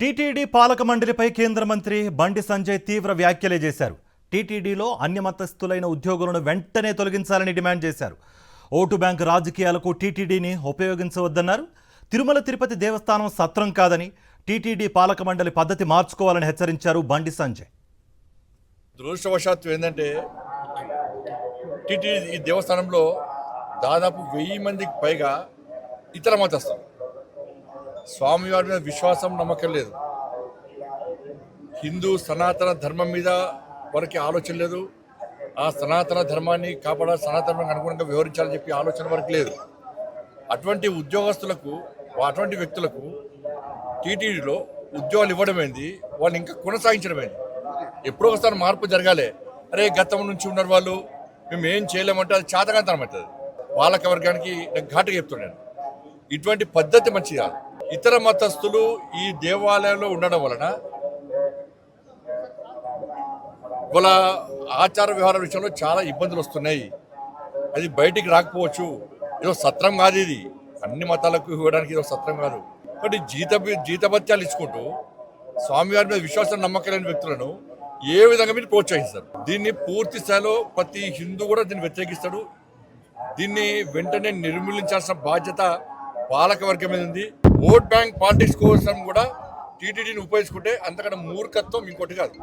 TTD పాలక మండలిపై కేంద్ర మంత్రి బండి సంజయ్ తీవ్ర వ్యాఖ్యలే చేశారు. టీటీడీలో అన్యమతస్థులైన ఉద్యోగులను వెంటనే తొలగించాలని డిమాండ్ చేశారు. ఓటు బ్యాంక్ రాజకీయాలకు టీటీడీని ఉపయోగించవద్దన్నారు. తిరుమల తిరుపతి దేవస్థానం సత్రం కాదని టీటీడీ పాలక మండలి పద్ధతి మార్చుకోవాలని హెచ్చరించారు బండి సంజయ్. దురదృష్టవశాత్తు ఏంటంటే టీటీడీ ఈ దేవస్థానంలో దాదాపు 1000 మందికి పైగా ఇతర మతస్థులు. స్వామివారి మీద విశ్వాసం నమ్మకం లేదు. హిందూ సనాతన ధర్మం మీద వారికి ఆలోచన లేదు. ఆ సనాతన ధర్మాన్ని కాపాడాలి, సనాతనానికి అనుగుణంగా వ్యవహరించాలని చెప్పి ఆలోచన వరకు లేదు. అటువంటి ఉద్యోగస్తులకు, అటువంటి వ్యక్తులకు టీటీడీలో ఉద్యోగాలు ఇవ్వడమైంది, వాళ్ళు ఇంకా కొనసాగించడమైంది. ఎప్పుడో ఒకసారి మార్పు జరగాలి. అరే గతం నుంచి ఉన్నారు వాళ్ళు, మేము ఏం చేయలేమంటే అది చాతకాంతనం అవుతుంది. పాలక వర్గానికి నేను ఘాటుగా చెప్తున్నాను, ఇటువంటి పద్ధతి మంచిది కాదు. ఇతర మతస్థులు ఈ దేవాలయంలో ఉండడం వలన వాళ్ళ ఆచార వ్యవహారాల విషయంలో చాలా ఇబ్బందులు వస్తున్నాయి. అది బయటికి రాకపోవచ్చు. ఏదో సత్రం కాదు ఇది, అన్ని మతాలకు ఇవ్వడానికి ఏదో సత్రం కాదు. కాబట్టి జీతభత్యాలు ఇచ్చుకుంటూ స్వామివారి మీద విశ్వాసం నమ్మకం లేని వ్యక్తులను ఏ విధంగా మీరు ప్రోత్సహిస్తారు? దీన్ని పూర్తి స్థాయిలో ప్రతి హిందూ కూడా దీన్ని వ్యతిరేకిస్తాడు. దీన్ని వెంటనే నిర్మూలించాల్సిన బాధ్యత పాలక వర్గం మీద ఉంది. ఓట్ బ్యాంక్ పాలిటిక్స్ కోసం కూడా టీటీడీని ఉపయోగించుకుంటే అంతకన్నా మూర్ఖత్వం ఇంకోటి కాదు.